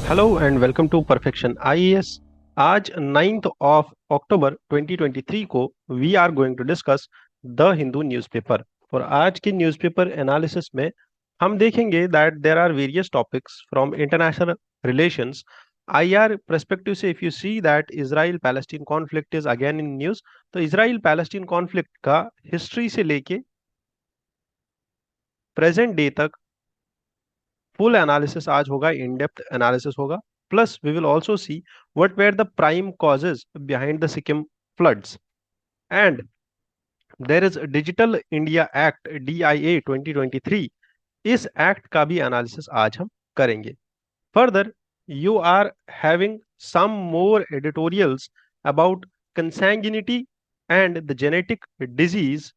Hello and welcome to perfection IAS. आज 9th of October 2023 को we are going to discuss the Hindu newspaper. और आज की newspaper analysis में हम देखेंगे that there are various topics from international relations. IR perspective से if you see that Israel Palestine conflict is again in news, तो Israel Palestine conflict का history से लेके प्रेजेंट डे तक फुल एनालिसिस आज होगा, इन डेप्थ एनालिसिस होगा। Plus we will also see what were the prime causes behind the Sikkim floods, and there is digital India act DIA 2023। इस act का भी एनालिसिस आज हम करेंगे। Further, you are having some more editorials about consanguinity and the genetic disease.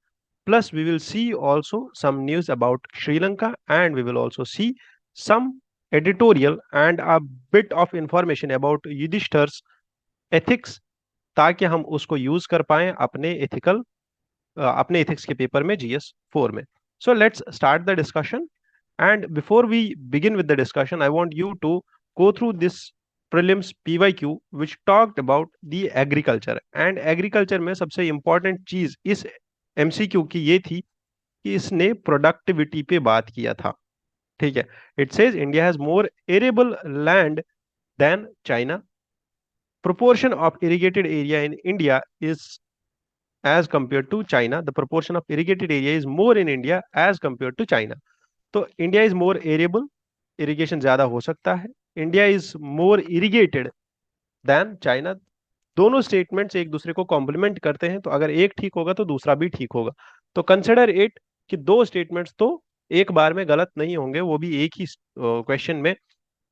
Plus, we will see also some news about Sri Lanka, and we will also see some editorial and a bit of information about Yudhishthir's ethics, ताकि हम उसको use कर पाए अपने ethics के paper में GS4 में। So let's start the discussion. And before we begin with the discussion, I want you to go through this prelims PYQ which talked about the agriculture. And agriculture में सबसे important चीज इस MCQ की ये थी कि इसने प्रोडक्टिविटी पे बात किया था। ठीक है, it says India has more arable land than China, proportion of irrigated area in India is as compared to China, the proportion of irrigated area is more in India as compared to China. तो India is more arable, irrigation ज्यादा हो सकता है। India is more irrigated than China. दोनों statements एक दूसरे को complement करते हैं, तो अगर एक ठीक होगा तो दूसरा भी ठीक होगा। तो कंसिडर इट कि दो स्टेटमेंट्स तो एक बार में गलत नहीं होंगे, वो भी एक ही क्वेश्चन में,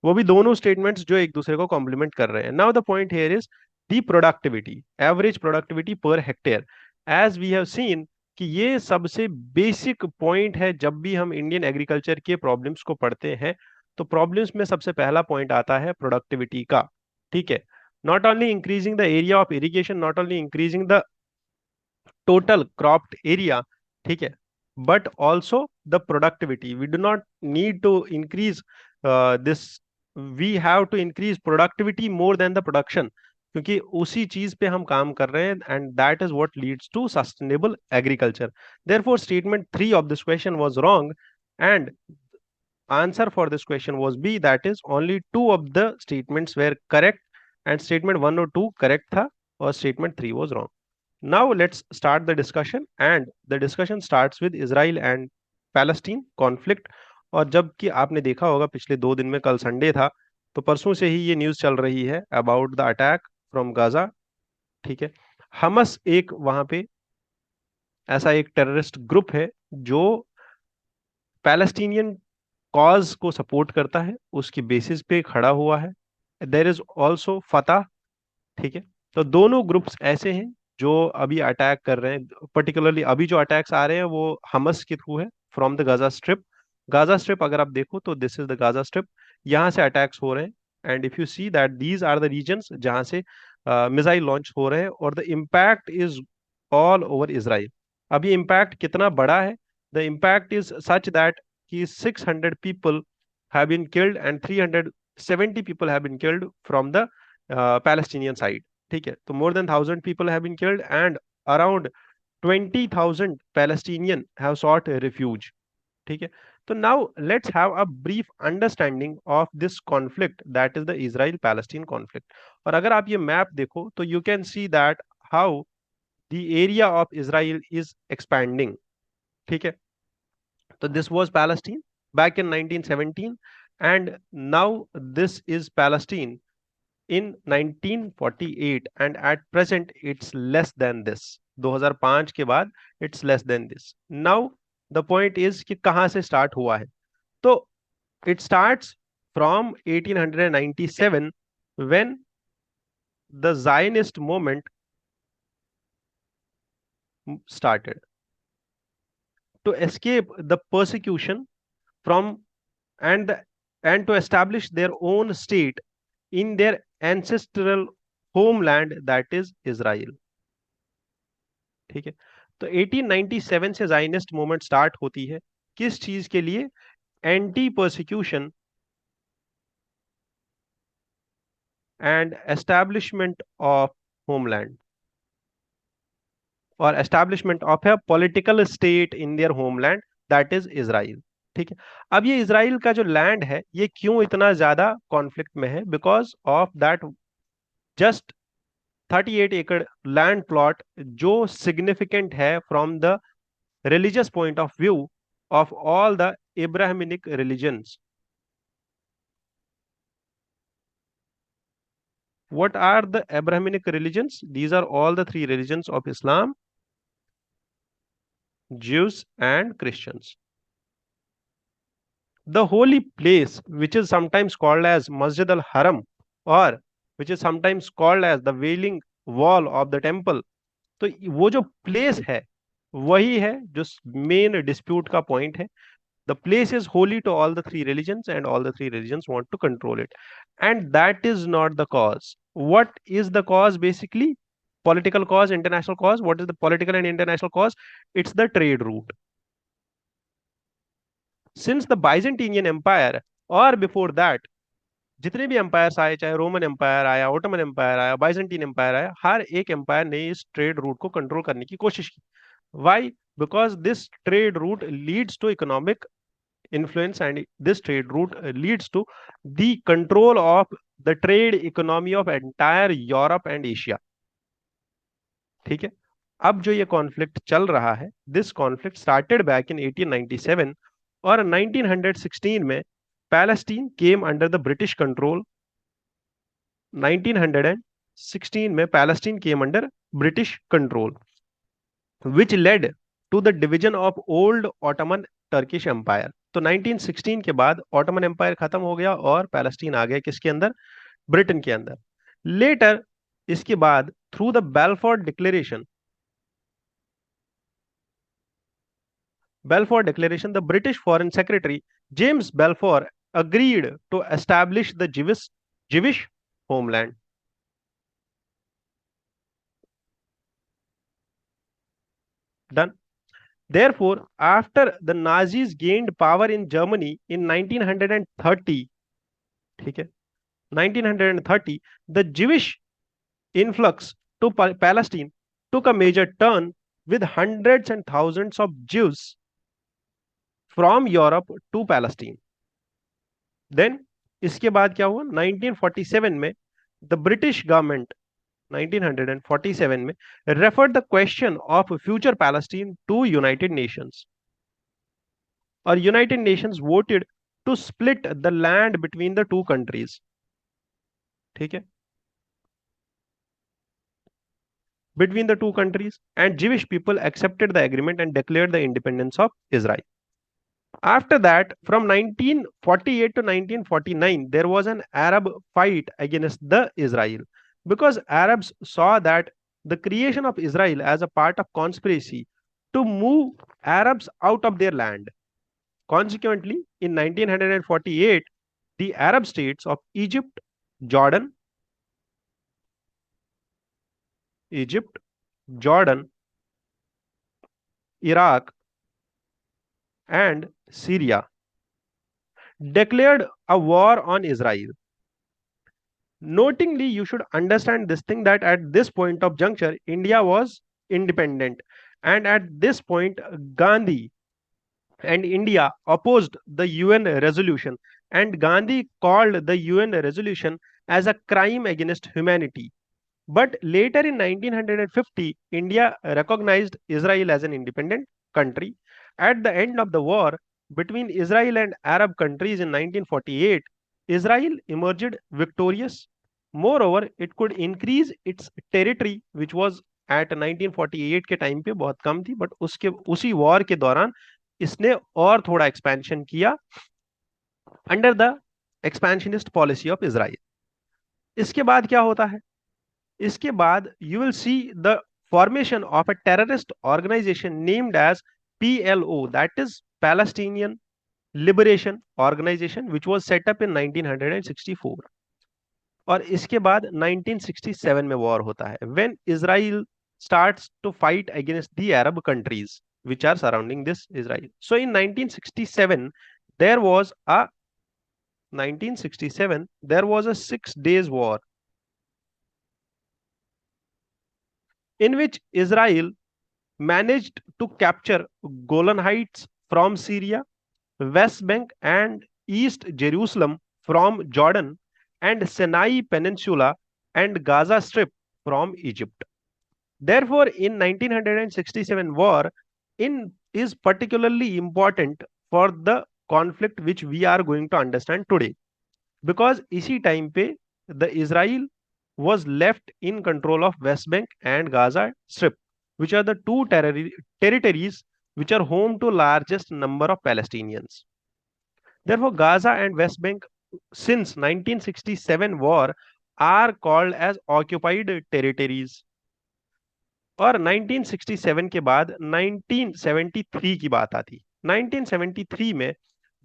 वो भी दोनों स्टेटमेंट्स जो एक दूसरे को कॉम्प्लीमेंट कर रहे हैं। Now the point here is the productivity, average productivity per hectare. As we have seen कि ये सबसे बेसिक पॉइंट है जब भी हम इंडियन एग्रीकल्चर के प्रॉब्लम्स को पढ़ते हैं, तो प्रॉब्लम्स में सबसे पहला पॉइंट आता है प्रोडक्टिविटी का। ठीक है, not only increasing the area of irrigation, not only increasing the total cropped area, ठीक है, but also the productivity. We do not need to increase this, we have to increase productivity more than the production, क्योंकि उसी चीज पे हम काम कर रहे हैं, and that is what leads to sustainable agriculture. Therefore statement 3 of this question was wrong, and answer for this question was B, that is only two of the statements were correct, and statement 1 और 2 correct था और statement 3 was wrong. Now let's start the discussion, and the discussion starts with Israel and Palestine conflict. और जबकि आपने देखा होगा पिछले 2 दिन में, कल संडे था, तो परसों से ही ये न्यूज़ चल रही है about the attack from Gaza. ठीक है, हमस एक वहां पे ऐसा एक टेररिस्ट ग्रुप है जो पैलेस्टीनियन कॉज को सपोर्ट करता है, उसकी बेसिस पे खड़ा हुआ है। देयर इज ऑल्सो फतह। ठीक है, तो दोनों ग्रुप्स ऐसे हैं जो अभी अटैक कर रहे हैं। पर्टिकुलरली अभी जो अटैक्स आ रहे हैं वो हमस के थ्रू है, from the Gaza strip. Gaza strip अगर आप देखो तो this is the Gaza strip, यहाँ से अटैक्स हो रहे हैं। And if you see that these are the regions जहां से मिसाइल लॉन्च हो रहे हैं, और the impact is all over Israel. अभी इम्पैक्ट कितना बड़ा है, the impact is such that कि 600 people have been killed and 370 people have been killed from the Palestinian side. ठीक है, तो more than 1000 people have been killed and around 20,000 Palestinian have sought refuge. ठीक है, तो now let's have a brief understanding of this conflict, that is the Israel-Palestine conflict. और अगर आप ये मैप देखो तो you can see that how the area of Israel is expanding. ठीक है, so this was Palestine back in 1917, and now this is Palestine in 1948, and at present it's less than this. 2005 के बाद it's less than this. Now the point is कि कहाँ से start हुआ है? तो it starts from 1897 when the Zionist movement started to escape the persecution from, and the, and to establish their own state in their ancestral homeland, that is Israel. ठीक है, तो 1897 से जाइनिस्ट मूवमेंट स्टार्ट होती है। किस चीज के लिए? Anti persecution and establishment of homeland, और establishment of a political state in their homeland, that is Israel. ठीक है। अब ये इसराइल का जो लैंड है ये क्यों इतना ज्यादा कॉन्फ्लिक्ट में है? बिकॉज ऑफ दैट जस्ट 38 एकड़ लैंड प्लॉट जो सिग्निफिकेंट है from the religious point of view of all the Abrahamic religions. What are the Abrahamic religions? These are all the three religions of Islam, Jews, and Christians. The holy place, which is sometimes called as Masjid al Haram, or which is sometimes called as the Wailing Wall of the Temple, तो वो जो place है वही है जो main dispute का point है. The place is holy to all the three religions, and all the three religions want to control it. And that is not the cause. What is the cause basically? Political cause, international cause. What is the political and international cause? It's the trade route. Since the Byzantine Empire, or before that, जितने भी empires आए, चाहे Roman empire आया, Ottoman empire आया, Byzantine empire आया, हर एक empire ने इस ट्रेड रूट को कंट्रोल करने की कोशिश की. Why? Because this trade route leads to economic influence, and this trade route leads to the control of the trade economy of entire Europe and Asia. ठीक है. अब जो ये कॉन्फ्लिक्ट चल रहा है, this conflict started back in 1897, और 1916 में Palestine came under the British control. 1916 में Palestine came under British control, which led to the division of old Ottoman Turkish Empire. तो 1916 के बाद ऑटोमन एम्पायर खत्म हो गया और पैलेस्टीन आ गया किसके अंदर? ब्रिटेन के अंदर. लेटर इसके बाद through the Balfour Declaration, the British Foreign Secretary James Balfour agreed to establish the Jewish homeland. Done. Therefore, after the Nazis gained power in Germany in 1930, ठीक है, 1930, the Jewish influx to Palestine took a major turn, with hundreds and thousands of Jews from Europe to Palestine. Then इसके बाद क्या हुआ? 1947 में the British government, 1947 में, referred the question of future Palestine to United Nations, और United Nations voted to split the land between the two countries. ठीक है, between the two countries, and Jewish people accepted the agreement and declared the independence of Israel. After that, from 1948 to 1949, there was an Arab fight against the Israel, because Arabs saw that the creation of Israel as a part of conspiracy to move Arabs out of their land. Consequently, in 1948, the Arab states of Jordan, Egypt, Jordan, Iraq, and Syria declared a war on Israel. Notingly, you should understand this thing, that at this point of juncture, India was independent, and at this point, Gandhi and India opposed the UN resolution, and Gandhi called the UN resolution as a crime against humanity. But later in 1950, India recognized Israel as an independent country. At the end of the war between Israel and Arab countries in 1948, Israel emerged victorious. Moreover, it could increase its territory, which was at 1948 के time पे बहुत कम थी, but उसके उसी war के दौरान इसने और थोड़ा एक्सपेंशन किया under the expansionist policy of Israel. इसके बाद क्या होता है? इसके बाद you will see the formation of a terrorist organization named as PLO, that is Palestinian Liberation Organization, which was set up in 1964. और इसके बाद 1967 में वॉर होता है, when Israel starts to fight against the Arab countries which are surrounding this Israel. So in 1967 there was a 6 days war. in which Israel managed to capture Golan Heights from Syria, West Bank and East Jerusalem from Jordan, and Sinai Peninsula and Gaza Strip from Egypt. Therefore, in 1967 war is particularly important for the conflict which we are going to understand today, because इसी time पे the Israel was left in control of West Bank and Gaza Strip, which are the two territories which are home to largest number of Palestinians. Therefore, Gaza and West Bank since 1967 war are called as occupied territories. और 1967 के बाद 1973 की बात आती। 1973 में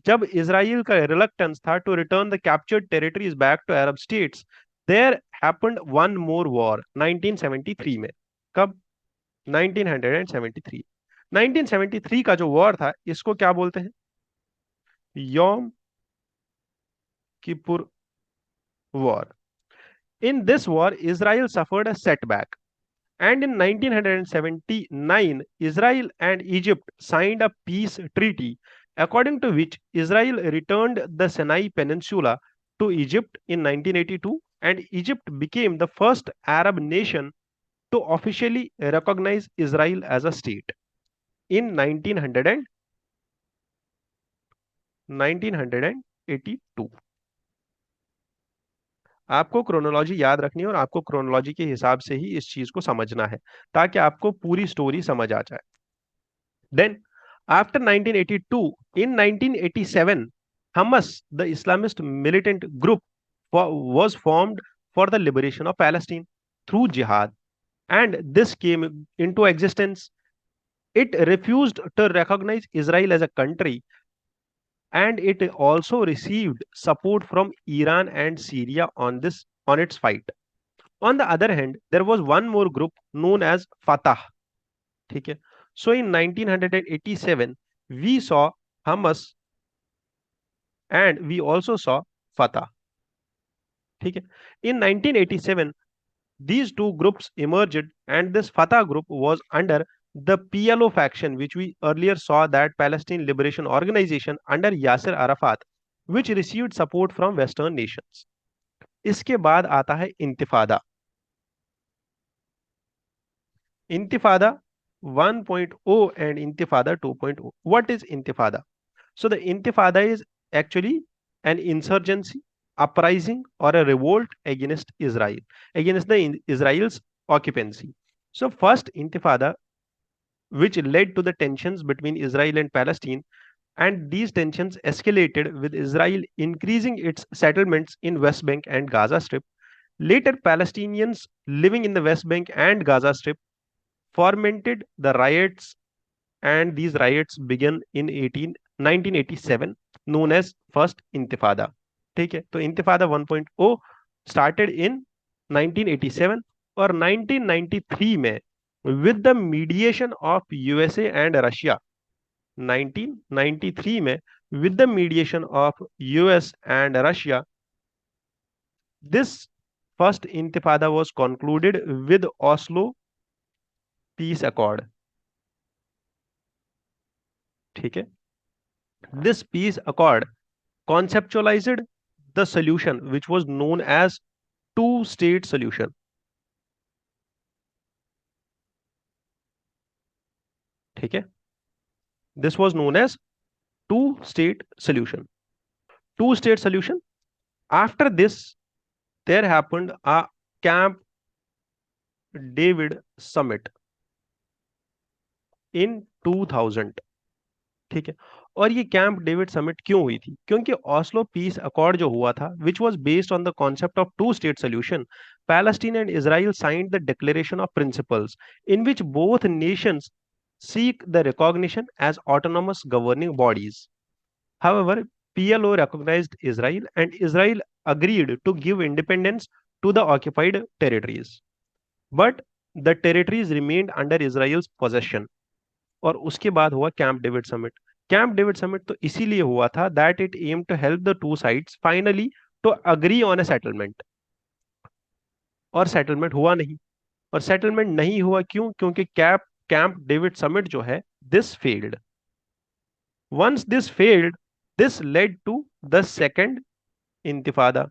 जब Israel का reluctance था to return the captured territories back to Arab states, there happened one more war 1973 में। कब? 1973। 1973 का जो वॉर था इसको क्या बोलते हैं? Yom Kippur war. In this war Israel suffered a setback, and in 1979 Israel and Egypt signed a peace treaty according to which Israel returned the Sinai Peninsula to Egypt in 1982, and Egypt became the first Arab nation to officially recognize Israel as a state in 1982। आपको chronology याद रखनी है और आपको chronology के हिसाब से ही इस चीज को समझना है ताकि आपको पूरी स्टोरी समझ आ जाए। Then after 1982, in 1987, Hamas, the Islamist militant group, was formed for the liberation of Palestine through jihad, and this came into existence. It refused to recognize Israel as a country, and it also received support from Iran and Syria on its fight. On the other hand, there was one more group known as Fatah. ठीक है? So in 1987, we saw Hamas and we also saw Fatah. ठीक है? In 1987, these two groups emerged, and this Fatah group was under the PLO faction, which we earlier saw, that Palestine Liberation Organization under Yasser Arafat, which received support from Western nations. इसके बाद आता है इंतिफादा। इंतिफादा 1.0 and Intifada 2.0. What is Intifada? So the Intifada is actually an insurgency, uprising, or a revolt against Israel, against the Israel's occupancy. So first Intifada, which led to the tensions between Israel and Palestine, and these tensions escalated with Israel increasing its settlements in West Bank and Gaza Strip. Later, Palestinians living in the West Bank and Gaza Strip fomented the riots, and these riots began in 1987, known as First Intifada. ठीक है? तो इंतिफादा 1.0 started in 1987, और 1993 में with the mediation of USA and Russia, 1993 में with the mediation of US and Russia, this first Intifada was concluded with Oslo Peace Accord. ठीक है? This peace accord conceptualized the solution which was known as two-state solution. ठीक है? This was known as two-state solution. Two-state solution. After this, there happened a Camp David summit in 2000. ठीक है? और ये camp David summit क्यों हुई थी? क्योंकि ऑस्लो पीस अकॉर्ड जो हुआ था, which was based on the concept of two-state solution, Palestine and Israel signed the Declaration of Principles, in which both nations seek the recognition as autonomous governing bodies. However, PLO recognized Israel, and Israel agreed to give independence to the occupied territories. But the territories remained under Israel's possession. और उसके बाद हुआ camp David summit. Camp David summit तो इसीलिए हुआ था that it aim to help the two sides finally to agree on a settlement, और settlement हुआ नहीं। और सेटलमेंट नहीं हुआ क्यों? क्योंकि कैंप डेविड समिट जो है, this failed. Once this failed, this led to the second intifada,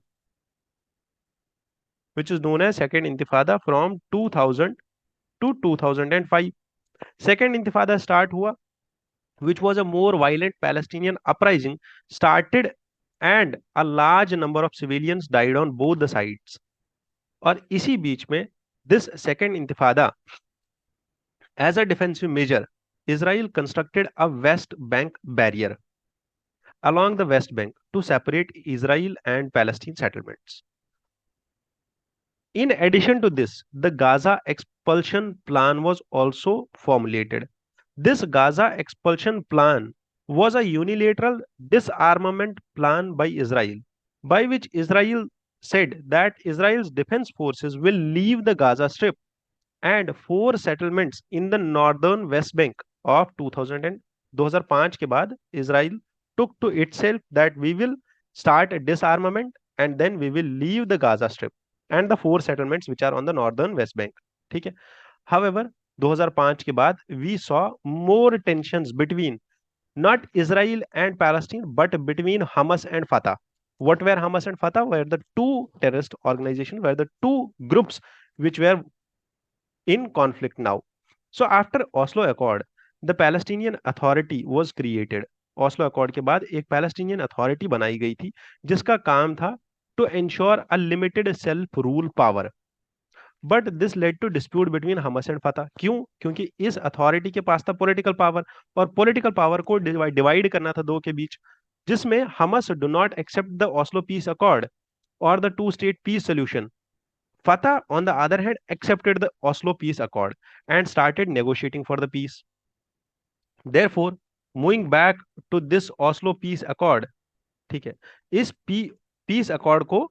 which is known as second intifada from 2000 to 2005. Second intifada start hua, which was a more violent Palestinian uprising started, and a large number of civilians died on both the sides. और इसी बीच में this second intifada, as a defensive measure, Israel constructed a West Bank barrier along the West Bank to separate Israel and Palestine settlements. In addition to this, the Gaza expulsion plan was also formulated. This Gaza expulsion plan was a unilateral disarmament plan by Israel, by which Israel said that Israel's defense forces will leave the Gaza Strip and four settlements in the northern West Bank of 2000 and 2005 के बाद Israel took to itself that we will start a disarmament and then we will leave the Gaza Strip and the four settlements which are on the northern West Bank. ठीक है. However, 2005 के बाद we saw more tensions between not Israel and Palestine but between Hamas and Fatah. What were Hamas and Fatah? Were the two terrorist organizations, were the two groups which were in conflict now. So after Oslo Accord, the Palestinian Authority was created. Oslo Accord के बाद एक Palestinian Authority बनाई गई थी जिसका काम था to ensure a limited self-rule power. But this led to dispute between Hamas and Fatah. क्यों? क्योंकि इस अथॉरिटी के पास था पॉलिटिकल पावर और पॉलिटिकल पावर को डिवाइड करना था दो के बीच, जिसमें Hamas do not accept the Oslo peace accord और the two state peace solution. Fatah, on the other hand, accepted the Oslo Peace Accord and started negotiating for the peace. Therefore, moving back to this Oslo Peace Accord, ठीक है, इस peace accord को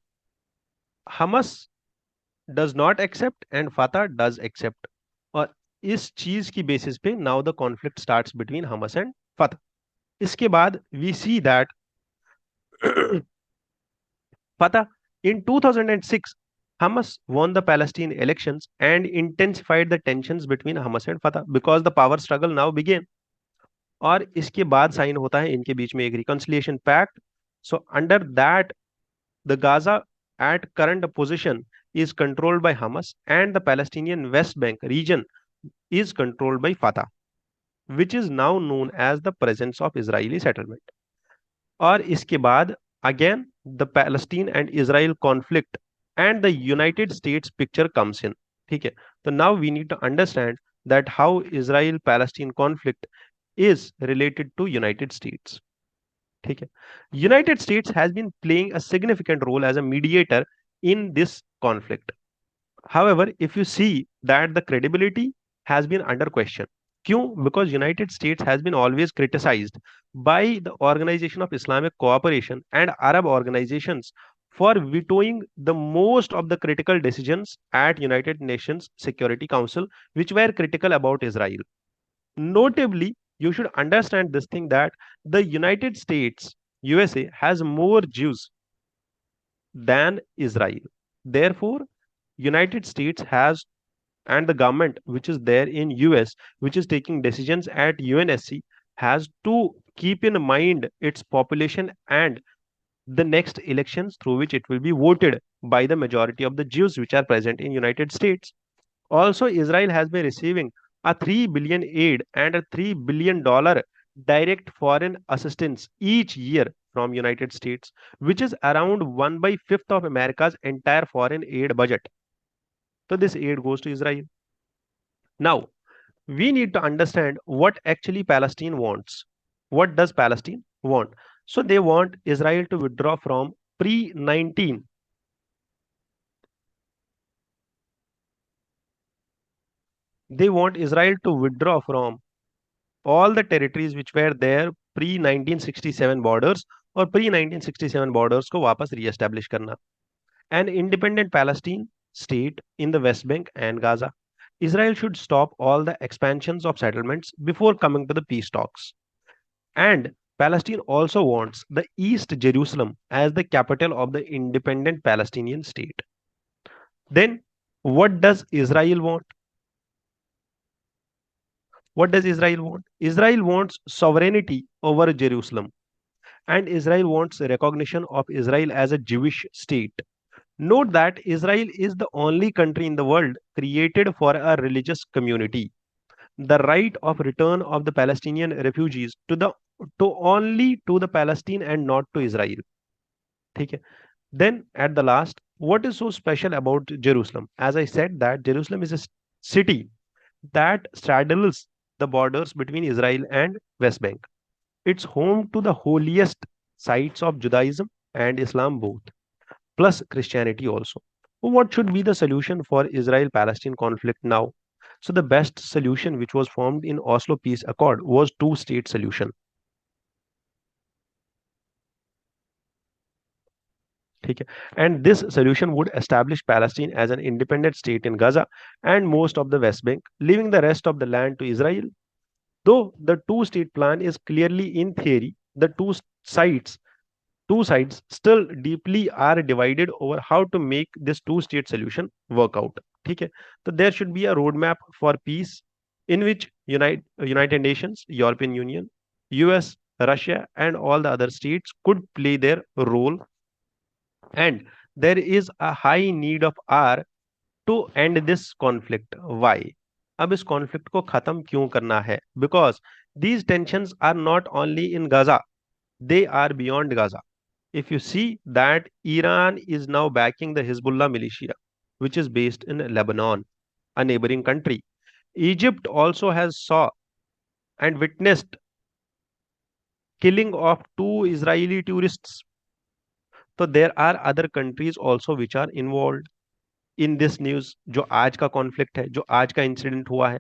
Hamas does not accept and Fatah does accept. और इस चीज की basis पे now the conflict starts between Hamas and Fatah. इसके बाद we see that Fatah in 2006 Hamas won the Palestine elections and intensified the tensions between Hamas and Fatah because the power struggle now began. और इसके बाद sign होता है इनके बीच में एक reconciliation pact. So under that the Gaza at current position is controlled by Hamas and the Palestinian West Bank region is controlled by Fatah, which is now known as the presence of Israeli settlement. और इसके बाद again the Palestine and Israel conflict and the United States picture comes in. ठीक है. तो now we need to understand that how Israel Palestine conflict is related to United States. ठीक है. United States has been playing a significant role as a mediator in this conflict. However, if you see that the credibility has been under question. क्यों? Because United States has been always criticized by the Organization of Islamic Cooperation and Arab organizations for vetoing the most of the critical decisions at United Nations Security Council which were critical about Israel. Notably, you should understand this thing that the United States, USA, has more Jews than Israel. Therefore, United States has and the government which is there in US, which is taking decisions at UNSC, has to keep in mind its population and the next elections through which it will be voted by the majority of the Jews which are present in United States. Also, Israel has been receiving a 3 billion aid and a $3 billion direct foreign assistance each year from United States, which is around 1/5 of America's entire foreign aid budget. So this aid goes to Israel. Now, we need to understand what actually Palestine wants. What does Palestine want? So they want Israel to withdraw from pre-19. They want Israel to withdraw from all the territories which were there pre 1967 borders और pre 1967 borders को वापस re-establish करना. An independent Palestine state in the West Bank and Gaza. Israel should stop all the expansions of settlements before coming to the peace talks. And Palestine also wants the East Jerusalem as the capital of the independent Palestinian state. Then What does Israel want? What does Israel want? Israel wants sovereignty over Jerusalem, and Israel wants recognition of Israel as a Jewish state. Note that Israel is the only country in the world created for a religious community. The right of return of the Palestinian refugees to only to the Palestine and not to Israel. ठीक है? Then at the last, what is so special about Jerusalem? As I said, that Jerusalem is a city that straddles the borders between Israel and West Bank. It's home to the holiest sites of Judaism and Islam both, plus Christianity also. What should be the solution for Israel-Palestine conflict now? So the best solution which was formed in Oslo Peace Accord was two-state solution. ठीक है? And this solution would establish Palestine as an independent state in Gaza and most of the West Bank, leaving the rest of the land to Israel. Though the two-state plan is clearly in theory, the sides two sides still deeply are divided over how to make this two-state solution work out. ठीक है? So there should be a roadmap for peace in which United Nations, European Union, US, Russia, and all the other states could play their role, and there is a high need of R to end this conflict. Why? अब इस conflict को खत्म क्यों करना है? Because these tensions are not only in Gaza, they are beyond Gaza. If you see that Iran is now backing the Hezbollah militia, which is based in Lebanon, a neighboring country. Egypt also has saw and witnessed killing of two Israeli tourists. So there are other countries also which are involved in this news, जो आज का conflict है, जो आज का incident हुआ है.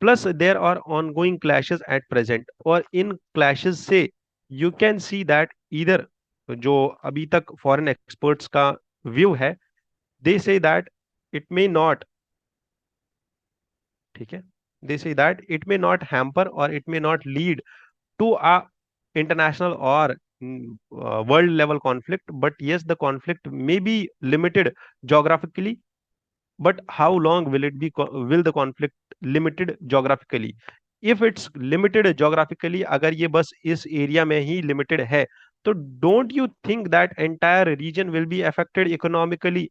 Plus there are ongoing clashes at present, और इन क्लैशेस से यू कैन सी दैट इधर जो अभी तक फॉरेन एक्सपर्ट्स का व्यू है, they say that it may not, ठीक है, they say that it may not hamper और it may not lead to a international or world level conflict, but yes, the conflict may be limited geographically, but how long will it be, will the conflict limited geographically? If it's limited geographically, अगर ये बस इस area में ही limited है, तो don't you think that entire region will be affected economically,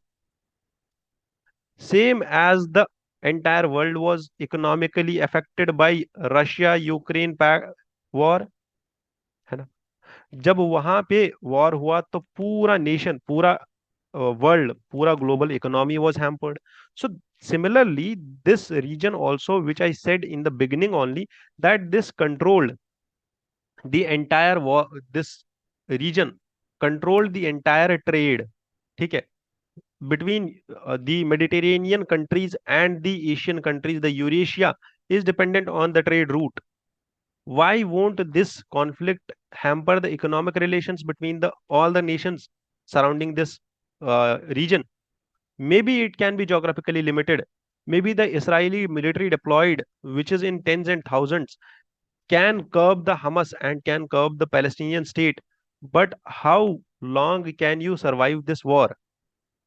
same as the entire world was economically affected by Russia Ukraine war, है ना? जब वहां पे वॉर हुआ तो पूरा नेशन, पूरा वर्ल्ड, पूरा global economy was hampered. So similarly, this region also, which I said in the beginning only, that this controlled the entire war, this region controlled the entire trade, ठीक है, between the Mediterranean countries and the Asian countries. The Eurasia is dependent on the trade route. Why won't this conflict hamper the economic relations between the all the nations surrounding this region? Maybe it can be geographically limited. Maybe the Israeli military deployed, which is in tens and thousands, can curb the Hamas and can curb the Palestinian state. But how long can you survive this war?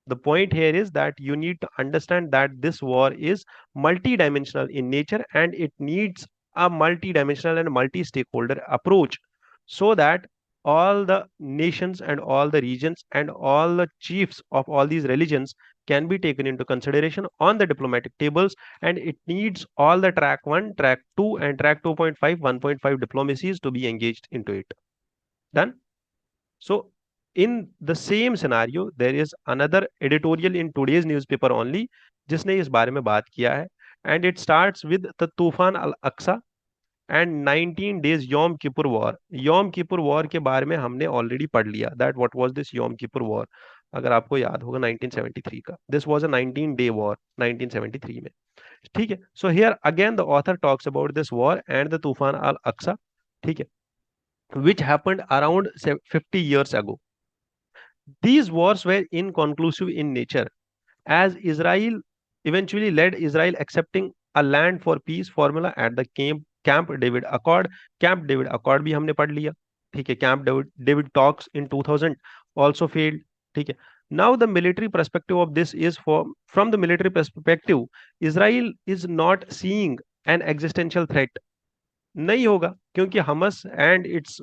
The point here is that you need to understand that this war is multidimensional in nature, and it needs a multidimensional and multi-stakeholder approach, so that all the nations and all the regions and all the chiefs of all these religions can be taken into consideration on the diplomatic tables, and it needs all the track 1, track 2, and track 2.5, 1.5 diplomacies to be engaged into it. Done? So, in the same scenario, there is another editorial in today's newspaper only, जिसने इस बारे में बात किया है, and it starts with the तूफान अल Aqsa and 19 days Yom Kippur War. Yom Kippur War के बारे में हमने already पढ़ लिया, that what was this Yom Kippur War, अगर आपको याद होगा 1973 का. This was a 19-day war 1973 में. ठीक है. So here again the author talks about this war and the तूफान अल अक्सा, ठीक है, which happened around 50 years ago. These wars were inconclusive in nature, as Israel eventually led Israel accepting a land for peace formula at the Camp David Accord. Camp David Accord भी हमने पढ़ लिया, ठीक है. Camp David talks in 2000 also failed, ठीक है. Now the military perspective of this is, from the military perspective, Israel is not seeing an existential threat. नहीं होगा, क्योंकि Hamas and its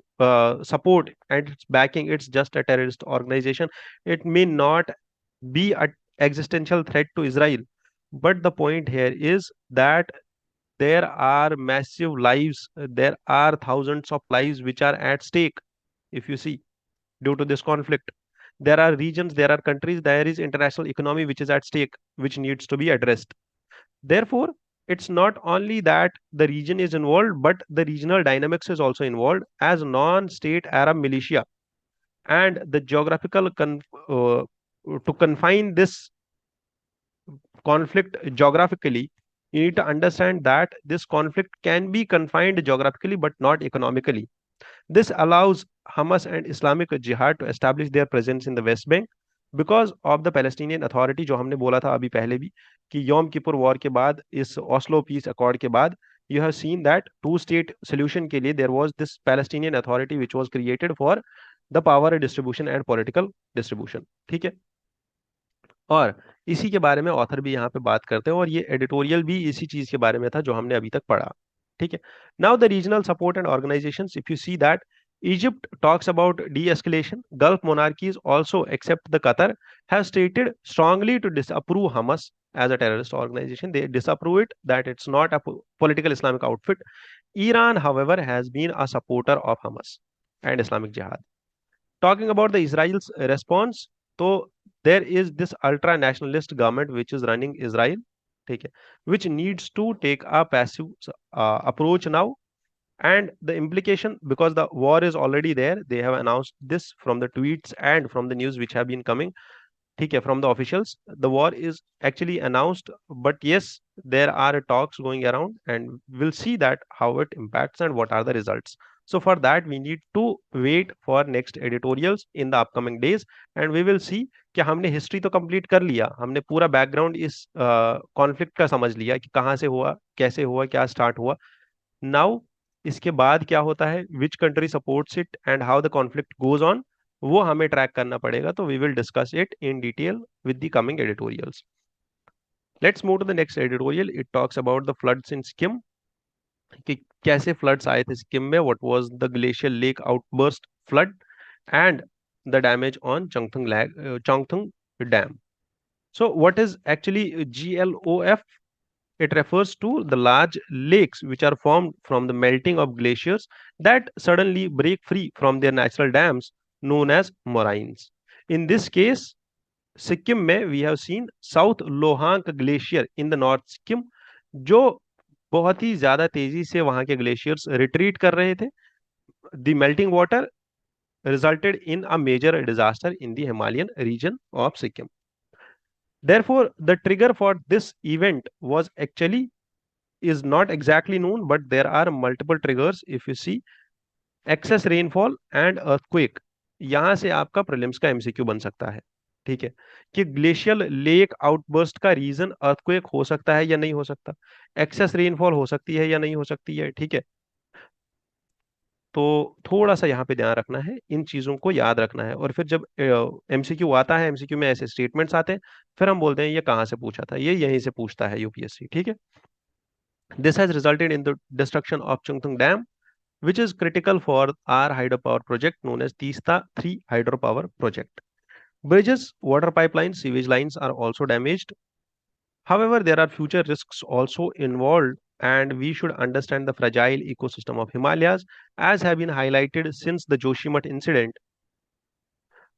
support and its backing, it's just a terrorist organisation. It may not be a existential threat to Israel. But the point here is that there are massive lives, there are thousands of lives which are at stake. If you see, due to this conflict, there are regions, there are countries, there is international economy which is at stake, which needs to be addressed. Therefore, it's not only that the region is involved, but the regional dynamics is also involved as non-state Arab militia, and the to confine this conflict geographically, you need to understand that this conflict can be confined geographically but not economically. This allows Hamas and Islamic Jihad to establish their presence in the West Bank because of the Palestinian Authority, जो हमने बोला था अभी पहले भी कि योम Kippur war के बाद, इस ओस्लो पीस अकॉर्ड के बाद, you have seen that two state solution के लिए there was this Palestinian Authority which was created for the power distribution and political distribution. ठीक है. और इसी के बारे में ऑथर भी यहाँ पे बात करते हैं, और ये एडिटोरियल भी इसी चीज के बारे में था जो हमने अभी तक पढ़ा. ठीक है. Now the regional support and organisations, if you see that Egypt talks about de-escalation. Gulf monarchies also, except the Qatar, have stated strongly to disapprove Hamas as a terrorist organization. They disapprove it, that it's not a political Islamic outfit. Iran, however, has been a supporter of Hamas and Islamic Jihad. Talking about the Israel's response, so there is this ultra nationalist government which is running Israel, okay, which needs to take a passive approach now. And the implication, because the war is already there, they have announced this from the tweets and from the news which have been coming. ठीक है, from the officials, the war is actually announced, but yes, there are talks going around, and we'll see that how it impacts and what are the results. So for that we need to wait for next editorials in the upcoming days, and we will see कि हमने history तो complete कर लिया, हमने पूरा background इस conflict का समझ लिया कि कहाँ से हुआ, कैसे हुआ, क्या स्टार्ट हुआ. नाउ इसके बाद क्या होता है, which country supports it and how the conflict goes on, वो हमें ट्रैक करना पड़ेगा. तो we will discuss it in detail with the coming editorials. Let's move to the next editorial. It talks about the floods in Sikkim, कि कैसे floods आए थे सिक्किम में, what was the glacier lake outburst flood and the damage on Chungthang dam. So what is actually GLOF? It refers to the large lakes which are formed from the melting of glaciers that suddenly break free from their natural dams known as moraines. In this case, Sikkim में we have seen South Lohang Glacier in the North Sikkim, जो बहुत ही ज्यादा तेजी से वहां के glaciers retreat कर रहे थे. The melting water resulted in a major disaster in the Himalayan region of Sikkim. Therefore, the trigger for this event was actually is not exactly known, but there are multiple triggers. If you see, excess rainfall and earthquake, यहां से आपका prelims का MCQ बन सकता है. ठीक है, कि ग्लेशियल लेक आउटबर्स्ट का रीजन अर्थक्वेक हो सकता है या नहीं हो सकता, एक्सेस रेनफॉल हो सकती है या नहीं हो सकती है. ठीक है, तो थोड़ा सा यहाँ पे ध्यान रखना है, इन चीजों को याद रखना है. और फिर जब एमसीक्यू आता है, एमसीक्यू में ऐसे स्टेटमेंट्स आते हैं, फिर हम बोलते हैं ये कहाँ से पूछा था, ये यहीं से पूछता है यूपीएससी. ठीक है. This has resulted in the destruction of Chungthang dam, which is critical for our hydropower project known as Teesta 3 hydropower project. Bridges, water pipelines, sewage lines are also damaged. However, there are future risks also involved, and we should understand the fragile ecosystem of Himalayas, as have been highlighted since the Joshimath incident.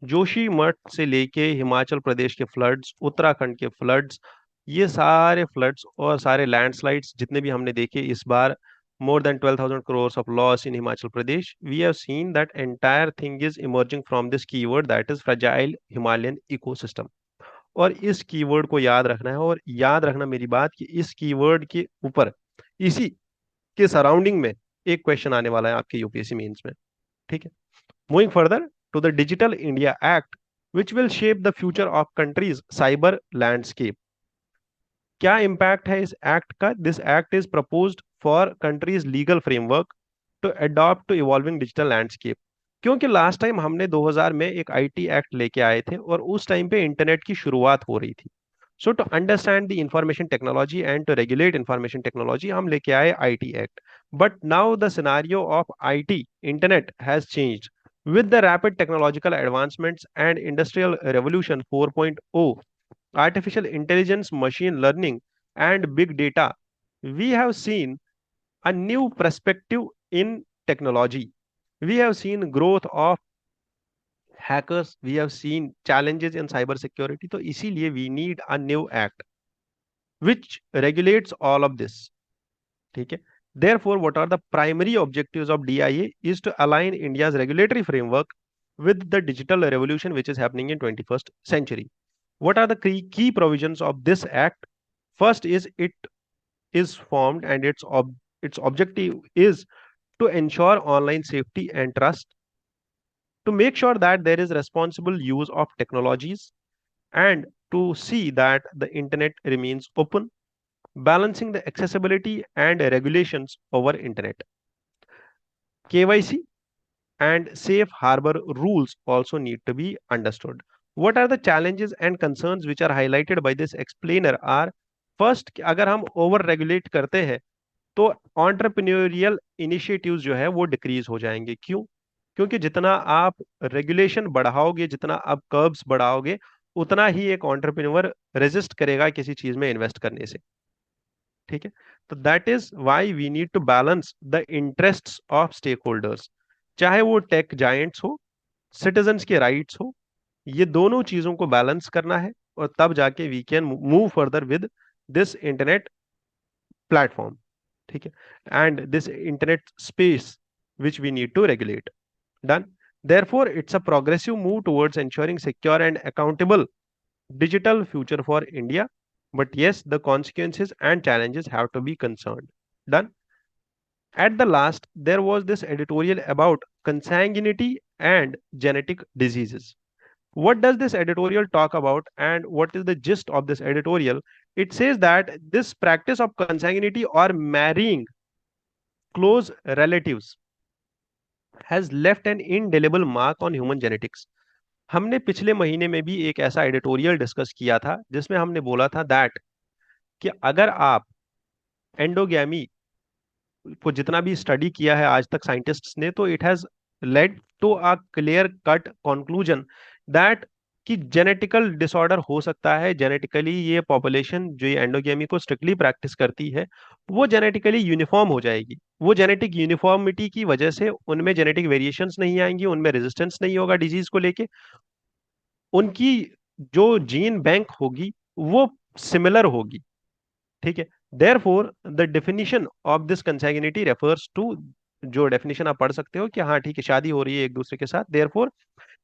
Joshimath से लेके हिमाचल प्रदेश के floods, Uttarakhand के floods, ये सारे floods और सारे landslides जितने भी हमने देखे इस बार, more than 12,000 crores of loss in Himachal Pradesh, we have seen that entire thing is emerging from this keyword, that is fragile Himalayan ecosystem. और इस कीवर्ड को याद रखना है, और याद रखना मेरी बात कि इस कीवर्ड के ऊपर, इसी के सराउंडिंग में एक क्वेश्चन आने वाला है आपके यूपीएससी मेंस में. ठीक है. Moving further to the digital India act which will shape the future of country's cyber landscape. क्या इंपैक्ट है इस एक्ट का? This act is proposed for country's legal framework to adopt to evolving digital landscape. क्योंकि last time हमने 2000 में एक IT act लेके आए थे और उस टाइम पे इंटरनेट की शुरुआत हो रही थी. So to understand the information technology and to regulate information technology हम लेके आए IT act. But now the scenario of IT internet has changed with the rapid technological advancements and industrial revolution 4.0, artificial intelligence, machine learning, and big data, we have seen a new perspective in technology. We have seen growth of hackers, we have seen challenges in cyber security. तो इसीलिए we need a new act which regulates all of this. ठीक है. Therefore, what are the primary objectives of DIA is to align India's regulatory framework with the digital revolution which is happening in 21st century. What are the key provisions of this act? First is it is formed and its objective is to ensure online safety and trust, to make sure that there is responsible use of technologies, and to see that the internet remains open, balancing the accessibility and regulations over internet. KYC and safe harbor rules also need to be understood. What are the challenges and concerns which are highlighted by this explainer are: first, अगर हम over regulate करते हैं तो entrepreneurial initiatives जो है वो decrease हो जाएंगे. क्यों? क्योंकि जितना आप रेगुलेशन बढ़ाओगे, जितना आप कर्ब्स बढ़ाओगे, उतना ही एक ऑन्टरप्रेन्योर रेजिस्ट करेगा किसी चीज में इन्वेस्ट करने से. ठीक है. तो that is why we need to balance the interests of stake holders, चाहे वो टेक जायंट्स हो, सिटीजन्स के राइट्स हो, ये दोनों चीजों को बैलेंस करना है और तब जाके we can move further with this internet platform. ठीक है. And this internet space which we need to regulate. Done. Therefore, it's a progressive move towards ensuring secure and accountable digital future for India. But yes, the consequences and challenges have to be concerned. Done. At the last, there was this editorial about consanguinity and genetic diseases. What does this editorial talk about and what is the gist of this editorial? It says that this practice of consanguinity or marrying close relatives has left an indelible mark on human genetics. हमने पिछले महीने में भी एक ऐसा editorial discuss किया था जिसमें हमने बोला था दैट कि अगर आप एंडोगैमी को जितना भी स्टडी किया है आज तक साइंटिस्ट्स ने, तो it has led to a clear cut conclusion that कि जेनेटिकल डिसऑर्डर हो सकता है. जेनेटिकली ये पॉपुलेशन जो ये एंडोगेमी को स्ट्रिक्टली प्रैक्टिस करती है वो जेनेटिकली यूनिफॉर्म हो जाएगी. वो जेनेटिक यूनिफॉर्मिटी की वजह से उनमें जेनेटिक वेरिएशंस नहीं आएंगी, उनमें रेजिस्टेंस नहीं होगा डिजीज को लेके, उनकी जो जीन बैंक होगी वो सिमिलर होगी. ठीक है. Therefore the definition of this consanguinity refers to, जो डेफिनेशन आप पढ़ सकते हो कि हाँ ठीक है शादी हो रही है एक दूसरे के साथ, therefore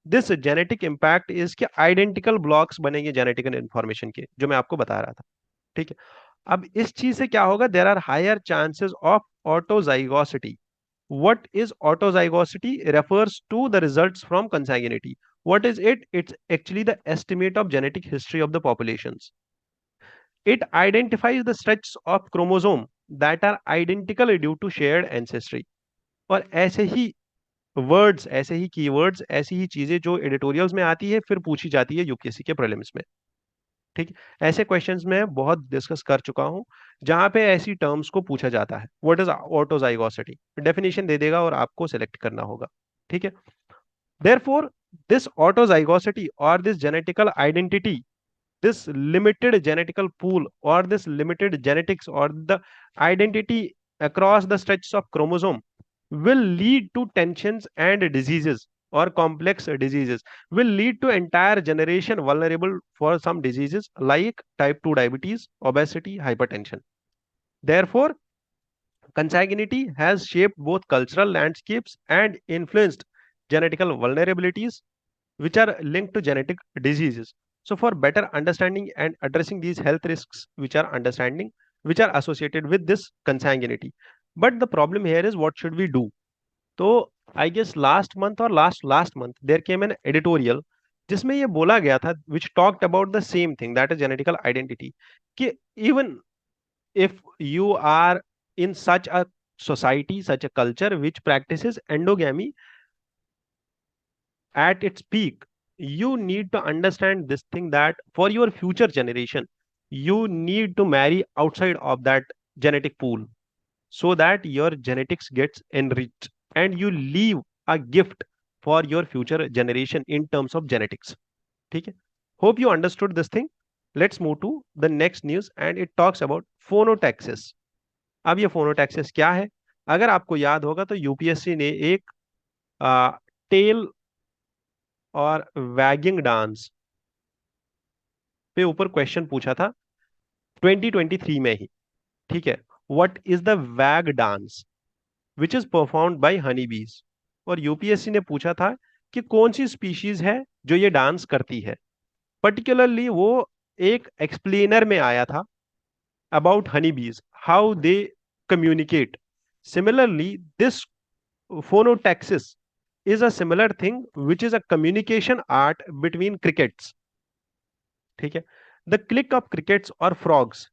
this genetic impact is के आइडेंटिकल ब्लॉक्स बनेंगे जेनेटिक इन्फॉर्मेशन के, जो मैं आपको बता रहा था. ठीक है. अब इस चीज से क्या होगा? There are higher chances of autozygosity. what is autozygosity? Refers to the results from consanguinity. What is it? It's actually the estimate of genetic history of the populations. It identifies the sets of chromosome that are identical due to shared ancestry. और ऐसे ही words, ऐसे ही keywords, ऐसी ही चीजें जो editorials में आती है फिर पूछी जाती है यूपीएससी के प्रीलिम्स में. ठीक है. ऐसे क्वेश्चंस में बहुत डिस्कस कर चुका हूं जहां पे ऐसी टर्म्स को पूछा जाता है. What is autozygosity? डेफिनेशन दे देगा और आपको सेलेक्ट करना होगा. ठीक है. देयरफॉर दिस ऑटोजाइगोसिटी और this genetical identity, this limited genetical pool or this limited genetics or the identity across the stretches of chromosome will lead to tensions and diseases or complex diseases, will lead to entire generation vulnerable for some diseases like type 2 diabetes, obesity, hypertension. Therefore, consanguinity has shaped both cultural landscapes and influenced genetical vulnerabilities which are linked to genetic diseases. So for better understanding and addressing these health risks which are associated with this consanguinity. But the problem here is what should we do? So I guess last month or last month there came an editorial जिसमें ये बोला गया था which talked about the same thing, that is genetical identity, कि even if you are in such a society, such a culture which practices endogamy, at its peak, you need to understand this thing that for your future generation, you need to marry outside of that genetic pool so that your genetics gets enriched and you leave a gift for your future generation in terms of genetics. ठीक है? Hope you understood this thing. Let's move to the next news and it talks about phonotaxis. अब ये phonotaxis क्या है? अगर आपको याद होगा तो यूपीएससी ने एक टेल और वैगिंग डांस पे ऊपर क्वेश्चन पूछा था 2023 में ही. ठीक है? व्हाट इज द वैग dance which is performed by Honey बीज. और यूपीएससी ने पूछा था कि कौन सी स्पीशीज है जो ये डांस करती है. पर्टिकुलरली वो एक एक्सप्लेनर में आया था अबाउट हनी बीज, how they communicate. Similarly this phonotaxis is a similar thing which is a communication art between crickets. ठीक है? द क्लिक ऑफ क्रिकेट्स और फ्रॉग्स,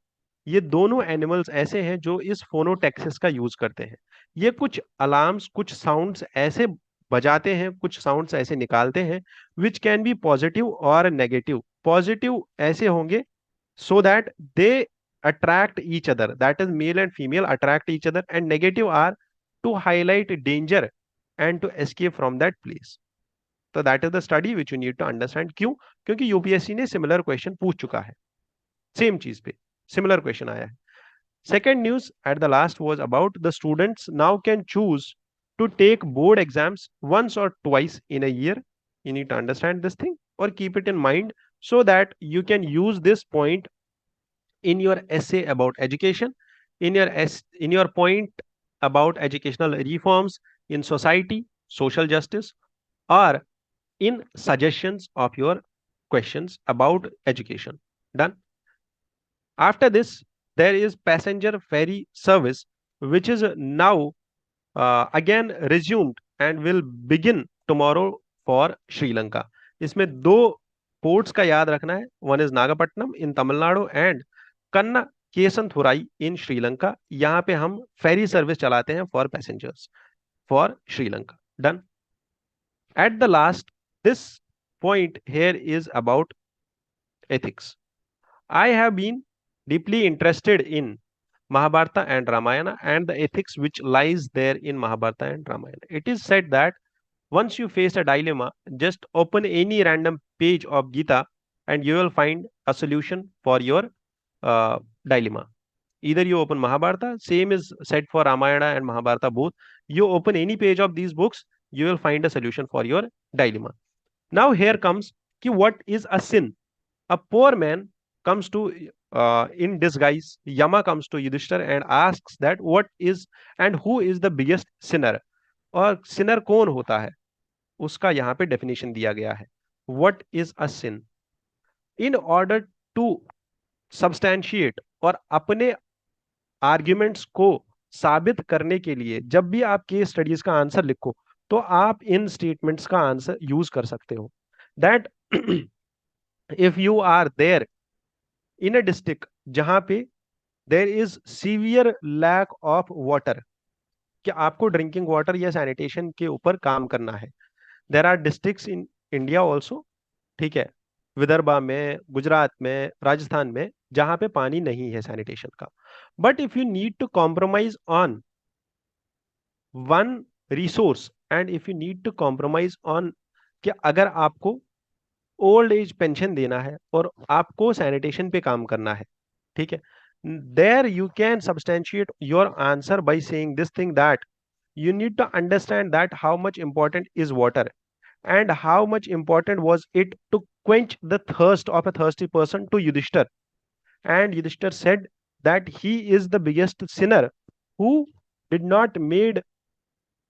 ये दोनों एनिमल्स ऐसे हैं जो इस फोनोटैक्सिस का यूज करते हैं. ये कुछ अलार्म्स, कुछ साउंड्स ऐसे बजाते हैं, कुछ साउंड्स ऐसे निकालते हैं विच कैन बी पॉजिटिव और नेगेटिव. पॉजिटिव ऐसे होंगे so that they attract each other, that is male and female attract each other, and negative are to highlight danger and to escape from that place. तो that is the study which you need to understand. क्यों? क्योंकि UPSC ने similar question पूछ चुका है, same चीज पे similar question आया है. Second news at the last was about the students now can choose to take board exams once or twice in a year. You need to understand this thing or keep it in mind so that you can use this point in your essay about education, in your point about educational reforms in society, social justice, or in suggestions of your questions about education. Done. After this, there is passenger ferry service, which is now again resumed and will begin tomorrow for Sri Lanka. इसमें दो ports का याद रखना है. One is Nagapattinam in Tamil Nadu and कन्ना केसनथुराई इन श्रीलंका. यहाँ पे हम फेरी सर्विस चलाते हैं for passengers for Sri Lanka. Done. At the last, this point here is about ethics. I have been deeply interested in Mahabharata and Ramayana and the ethics which lies there in Mahabharata and Ramayana. It is said that once you face a dilemma, just open any random page of Gita and you will find a solution for your dilemma. Either you open Mahabharata, same is said for Ramayana and Mahabharata both. You open any page of these books, you will find a solution for your dilemma. Now here comes ki what is a sin. A poor man comes to in disguise. Yama comes to Yudhishthir and asks that what is and who is the biggest sinner. और sinner कौन होता है उसका यहाँ पे definition दिया गया है. What is a sin? In order to substantiate और अपने आर्ग्यूमेंट्स को साबित करने के लिए जब भी आप केस स्टडीज का आंसर लिखो तो आप इन स्टेटमेंट्स का आंसर यूज कर सकते हो. That if you are there in a district जहां पे there is severe lack of water, कि आपको ड्रिंकिंग वाटर या सैनिटेशन के ऊपर काम करना है. There are districts in India also, ठीक है, विदर्भा में, गुजरात में, राजस्थान में, जहां पे पानी नहीं है सैनिटेशन का. But if you need to compromise on one resource and if you need to compromise on कि अगर आपको ओल्ड एज पेंशन देना है और आपको सैनिटेशन पे काम करना है, ठीक है, there you can substantiate your answer by saying this thing that you need to understand that how much important is water and how much important was it to quench the thirst of a thirsty person to Yudhishthir. And Yudhishthir said that he is the biggest sinner who did not made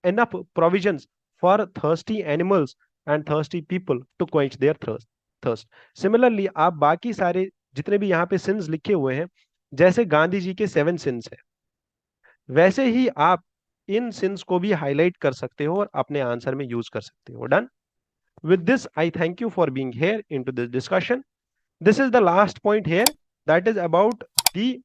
enough provisions for thirsty animals and thirsty people to quench their thirst. Similarly, आप बाकी सारे जितने भी यहाँ पे sins लिखे हुए हैं, जैसे गांधी जी के 7 sins है, वैसे ही आप इन सिंस को भी हाईलाइट कर सकते हो और अपने आंसर में यूज कर सकते हो. Done. With this I thank you for being here into this discussion. This is the last point here, that is about the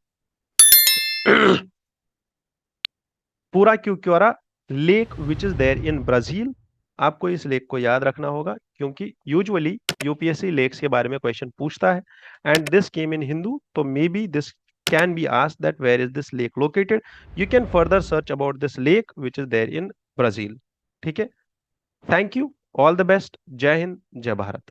पूरा क्यूक्योरा lake which is there in Brazil. आपको इस लेक को याद रखना होगा, क्योंकि यूजुअली यूपीएससी लेक्स के बारे में क्वेश्चन पूछता है, एंड दिस केम इन हिंदू, तो may be this can be asked that where is this lake located. You can further search about this lake which is there in Brazil. ठीक है, thank you, all the best, जय हिंद, जय भारत।